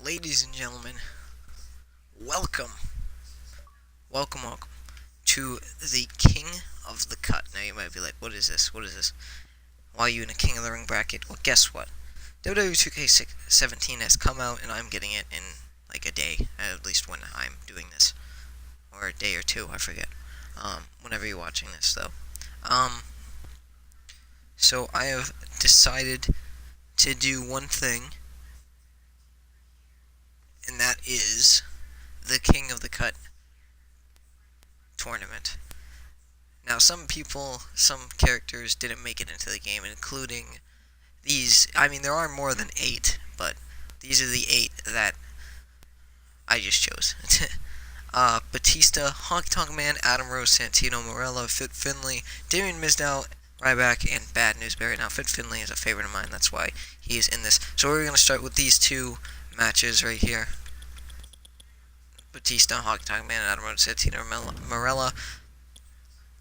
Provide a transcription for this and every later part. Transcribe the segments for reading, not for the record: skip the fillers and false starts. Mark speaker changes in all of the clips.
Speaker 1: Ladies and gentlemen, welcome, welcome to the King of the Cut. Now you might be like, what is this? What is this? Why are you in a King of the Ring bracket? Well, guess what? WWE 2K17 has come out, and I'm getting it in like a day, at least when I'm doing this, or a day or two, I forget. Whenever you're watching this, though. Um, so I have decided to do one thing, and that is the King of the Cut tournament. Now, some characters didn't make it into the game, including these. I mean, there are more than 8, but these are the 8 that I just chose. Batista, Honky Tonk Man, Adam Rose, Santino Marella, Fit Finlay, Damian Mizdow, Ryback, and Bad News Barry. Now, Fit Finlay is a favorite of mine, that's why he is in this. So we're going to start with these two matches right here. Batista, Honky Tonk Man, Adam Rose, Santino Marella.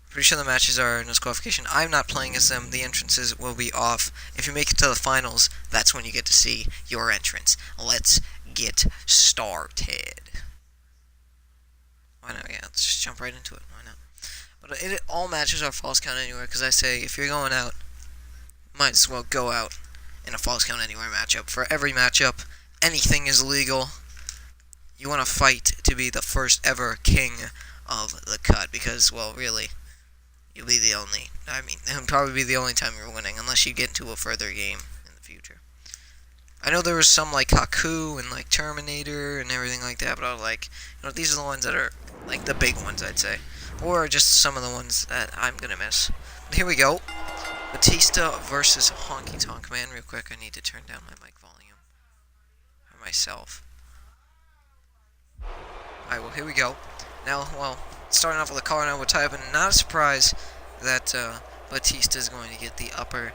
Speaker 1: Pretty sure the matches are no disqualification. I'm not playing as them. The entrances will be off. If you make it to the finals, that's when you get to see your entrance. Let's get started. Why not? Yeah, let's just jump right into it. Why not? But all matches are false count anywhere, because I say if you're going out, might as well go out in a false count anywhere matchup. For every matchup, anything is legal. You want to fight to be the first ever king of the cut, because, well, really, you'll be the only. I mean, it'll probably be the only time you're winning, unless you get into a further game in the future. I know there was some like Haku and like Terminator and everything like that, but I was like, these are the ones that are like the big ones, I'd say, or just some of the ones that I'm gonna miss. But here we go, Batista versus Honky Tonk Man. Real quick, I need to turn down my mic volume for myself. Alright, well, here we go. Now, well, starting off with a collar elbow tie up, and not a surprise that Batista is going to get the upper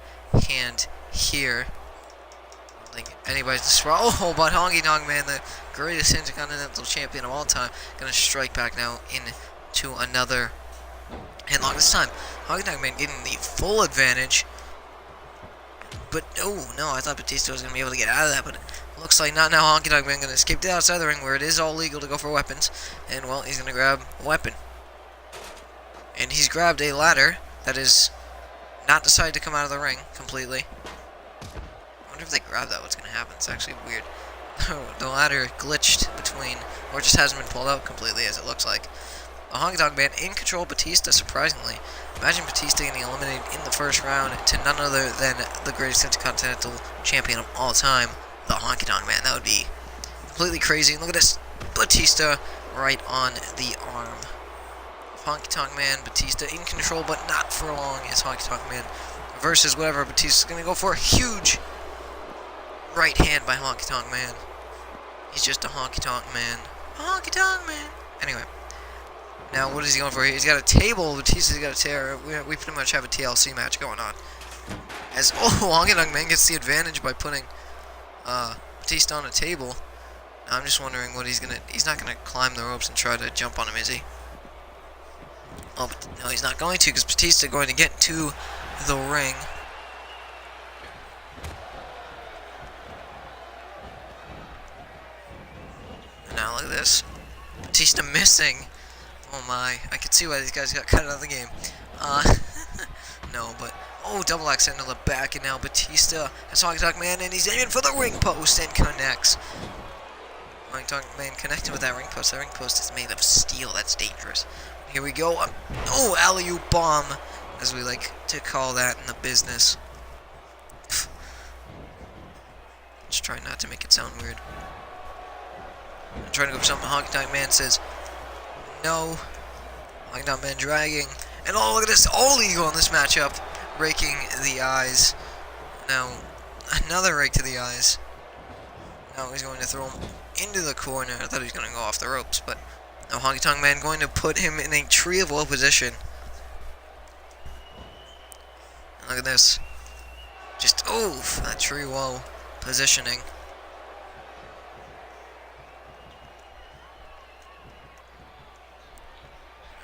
Speaker 1: hand here. I don't think anybody's surprised. Oh, but Honky Tonk Man, the greatest Intercontinental Champion of all time, going to strike back now into another headlock. This time, Honky Tonk Man getting the full advantage. But, oh, no, I thought Batista was going to be able to get out of that, but looks like not now. Honky Tonk Man going to escape to the outside of the ring where it is all legal to go for weapons. And, well, he's going to grab a weapon. And he's grabbed a ladder that is not decided to come out of the ring completely. I wonder if they grab that, what's going to happen. It's actually weird. The ladder glitched between, or just hasn't been pulled out completely, as it looks like. A Honky Tonk Man in control of Batista, surprisingly. Imagine Batista getting eliminated in the first round to none other than the greatest Intercontinental Champion of all time, the Honky Tonk Man. That would be completely crazy. Look at this, Batista right on the arm. Honky Tonk Man, Batista in control, but not for long as Honky Tonk Man versus whatever Batista's going to go for. Huge right hand by Honky Tonk Man. He's just a Honky Tonk Man. Honky Tonk Man. Anyway. Now, what is he going for here? He's got a table. Batista's got a tear. We pretty much have a TLC match going on. As, Honky Tonk Man gets the advantage by putting Batista on a table. Now, I'm just wondering what he's going to... He's not going to climb the ropes and try to jump on him, is he? Oh, but no, he's not going to, because Batista going to get to the ring. And now, look at this. Batista missing. Oh my, I can see why these guys got cut out of the game. No, but, double axe into the back, and now Batista has Honky Tonk Man, and he's aiming for the ring post, and connects. Honky Tonk Man connected with that ring post. That ring post is made of steel, that's dangerous. Here we go, alley-oop bomb, as we like to call that in the business. Just trying not to make it sound weird. I'm trying to go for something. Honky Tonk Man says no. Honky Tonk Man dragging. And look at this. All legal in this matchup. Raking the eyes. Now, another rake to the eyes. Now he's going to throw him into the corner. I thought he was going to go off the ropes, but now Honky Tonk Man going to put him in a tree of woe position. And look at this. Just, that tree of woe positioning.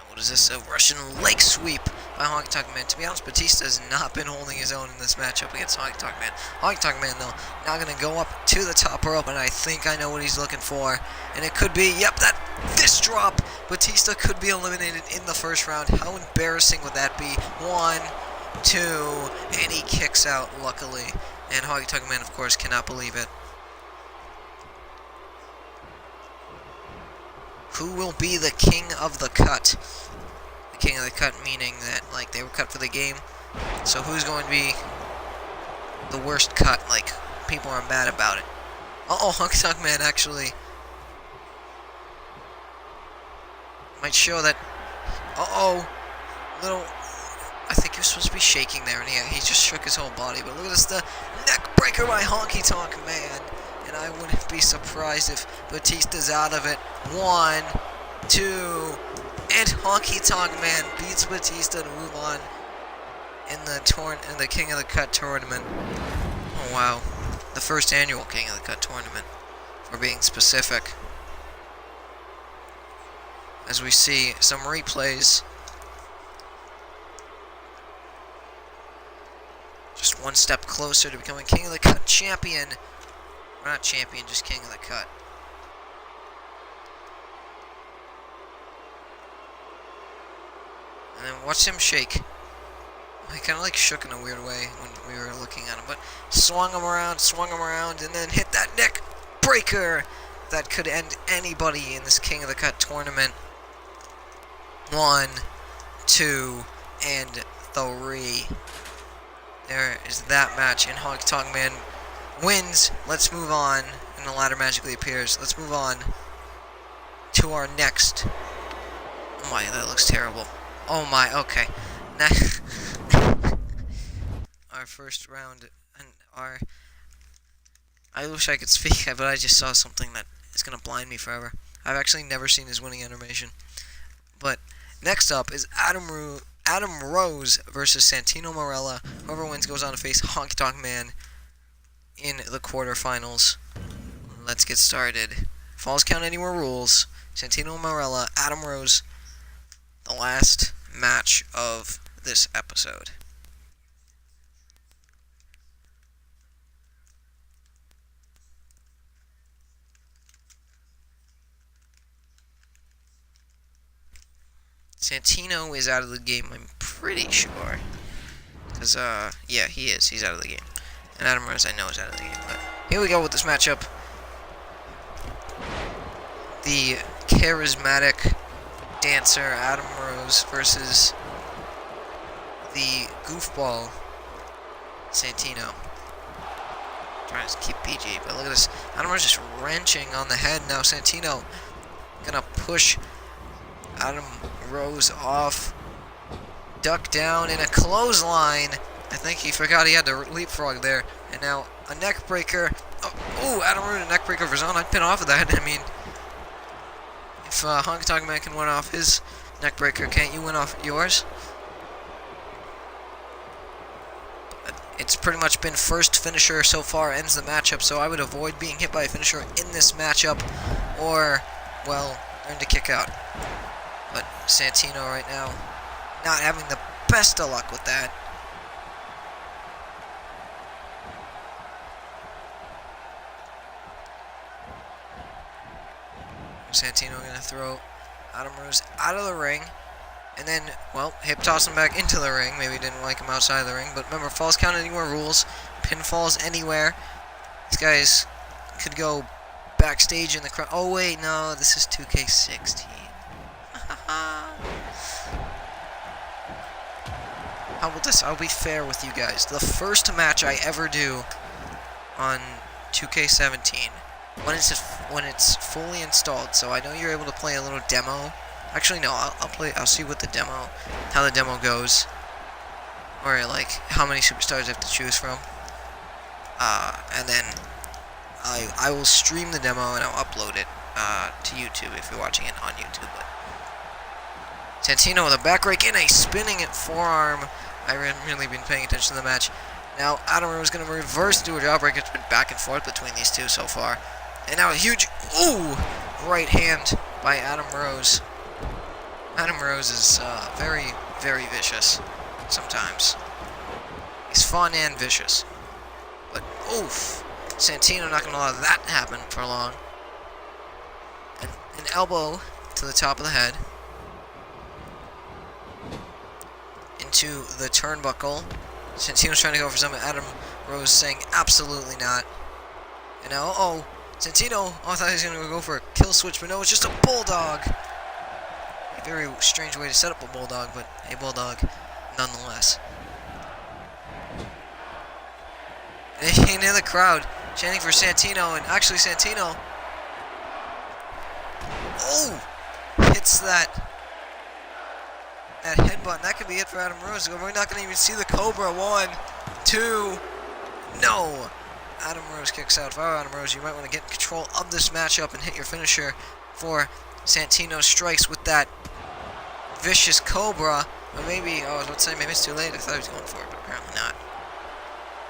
Speaker 1: What Was this a Russian leg sweep by Honky Tonk Man? To be honest, Batista has not been holding his own in this matchup against Honky Tonk Man. Honky Tonk Man, though, now going to go up to the top rope, and I think I know what he's looking for. And it could be, yep, that fist drop. Batista could be eliminated in the first round. How embarrassing would that be? 1, 2, and he kicks out, luckily. And Honky Tonk Man, of course, cannot believe it. Who will be the king of the cut? The king of the cut meaning that, like, they were cut for the game. So who's going to be the worst cut? Like, people are mad about it. Uh-oh, Honky Tonk Man actually might show that. Uh-oh. Little. I think you're supposed to be shaking there, and he just shook his whole body. But look at this, the neck breaker by Honky Tonk Man. And I wouldn't be surprised if Batista's out of it. 1, 2, and Honky Tonk Man beats Batista to move on in the King of the Cut tournament. Oh wow, the first annual King of the Cut tournament, for being specific. As we see some replays. Just one step closer to becoming King of the Cut champion. Or not champion, just King of the Cut. And then watch him shake. He kind of like shook in a weird way when we were looking at him. But swung him around, and then hit that neck breaker that could end anybody in this King of the Cut tournament. 1, 2, and 3. There is that match, and Honky Tonk Man wins. Let's move on, and the ladder magically appears. Let's move on to our next. Oh my, that looks terrible. Oh my, okay. Our first round, and I wish I could speak, but I just saw something that is going to blind me forever. I've actually never seen his winning animation. But next up is Adam Rose versus Santino Marella. Whoever wins goes on to face Honky Tonk Man in the quarterfinals. Let's get started. Falls Count Anywhere rules. Santino Marella, Adam Rose. The last match of this episode. Santino is out of the game, I'm pretty sure. Because, yeah, he is. He's out of the game. And Adam Rose, I know, is out of the game. But here we go with this matchup. The charismatic dancer, Adam Rose, versus the goofball, Santino. Trying to keep PG, but look at this. Adam Rose just wrenching on the head. Now Santino gonna push Adam Rose off. Duck down in a clothesline. I think he forgot he had to leapfrog there. And now a neck breaker. Oh, Adam Rose, a neck breaker for Zone. I'd pin off of that. I mean, if Honky Tonk Man can win off his neck breaker, can't you win off yours? It's pretty much been first finisher so far ends the matchup, so I would avoid being hit by a finisher in this matchup, or, well, learn to kick out. But Santino right now, not having the best of luck with that. Santino going to throw Adam Rose out of the ring. And then, well, hip toss him back into the ring. Maybe didn't like him outside of the ring. But remember, Falls Count Anywhere rules. Pinfalls anywhere. These guys could go backstage in the crowd. Oh, wait, no. This is 2K16. How about this? I'll be fair with you guys. The first match I ever do on 2K17, when it's fully installed, so I know you're able to play a little demo. Actually, no, I'll see what how the demo goes, or like how many superstars I have to choose from, and then I will stream the demo and I'll upload it to YouTube if you're watching it on YouTube. But Santino with a back rake and a spinning forearm. I haven't really been paying attention to the match. Now Adam Rose is going to reverse do a jawbreaker. It's been back and forth between these two so far, and now a huge right hand by Adam Rose. Adam Rose is very, very vicious sometimes. He's fun and vicious. But, oof. Santino not going to allow that to happen for long. And an elbow to the top of the head. Into the turnbuckle. Santino's trying to go for something. Adam Rose saying absolutely not. And now, uh-oh. Santino, I thought he was going to go for a kill switch, but no, it's just a bulldog. A very strange way to set up a bulldog, but a bulldog nonetheless. And in the crowd, chanting for Santino, and actually Santino, oh, hits that headbutt. That could be it for Adam Rose. We're not going to even see the Cobra. 1, 2, no. Adam Rose kicks out. If I were Adam Rose, you might want to get in control of this matchup and hit your finisher for Santino strikes with that vicious Cobra. Or maybe, I was about to say, maybe it's too late. I thought he was going for it, but apparently not.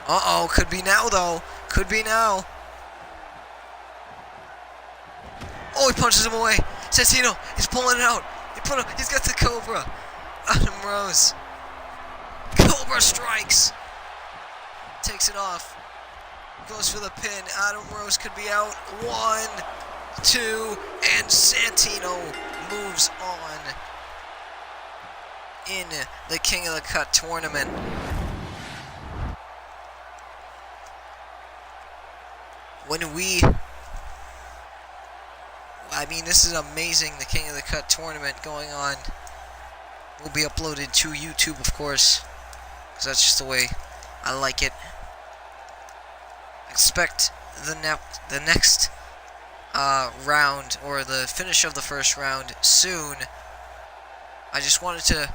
Speaker 1: Uh-oh, could be now, though. Could be now. Oh, he punches him away. Santino, he's pulling it out. He's got the Cobra. Adam Rose. Cobra strikes. Takes it off. Goes for the pin. Adam Rose could be out. 1, 2, and Santino moves on in the King of the Cut tournament. This is amazing. The King of the Cut tournament going on will be uploaded to YouTube, of course, because that's just the way I like it. Expect the next round, or the finish of the first round, soon. I just wanted to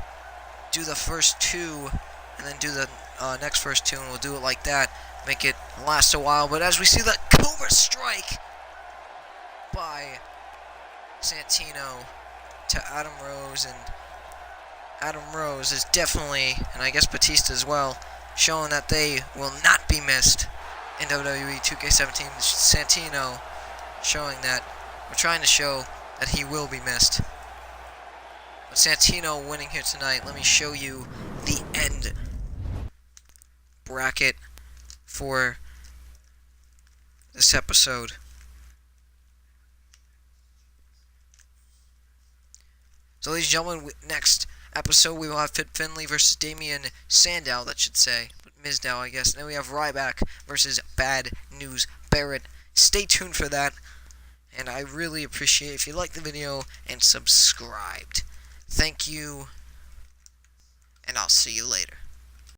Speaker 1: do the first 2 and then do the next first 2, and we'll do it like that, make it last a while. But as we see the Cobra strike by Santino to Adam Rose, and Adam Rose is definitely, and I guess Batista as well, showing that they will not be missed in WWE 2K17. Santino showing that we're trying to show that he will be missed. But Santino winning here tonight. Let me show you the end bracket for this episode. So, ladies and gentlemen, next episode we will have Fit Finlay versus Damian Sandow, that should say. Mizdow, I guess. And then we have Ryback versus Bad News Barrett. Stay tuned for that. And I really appreciate if you like the video and subscribed. Thank you. And I'll see you later.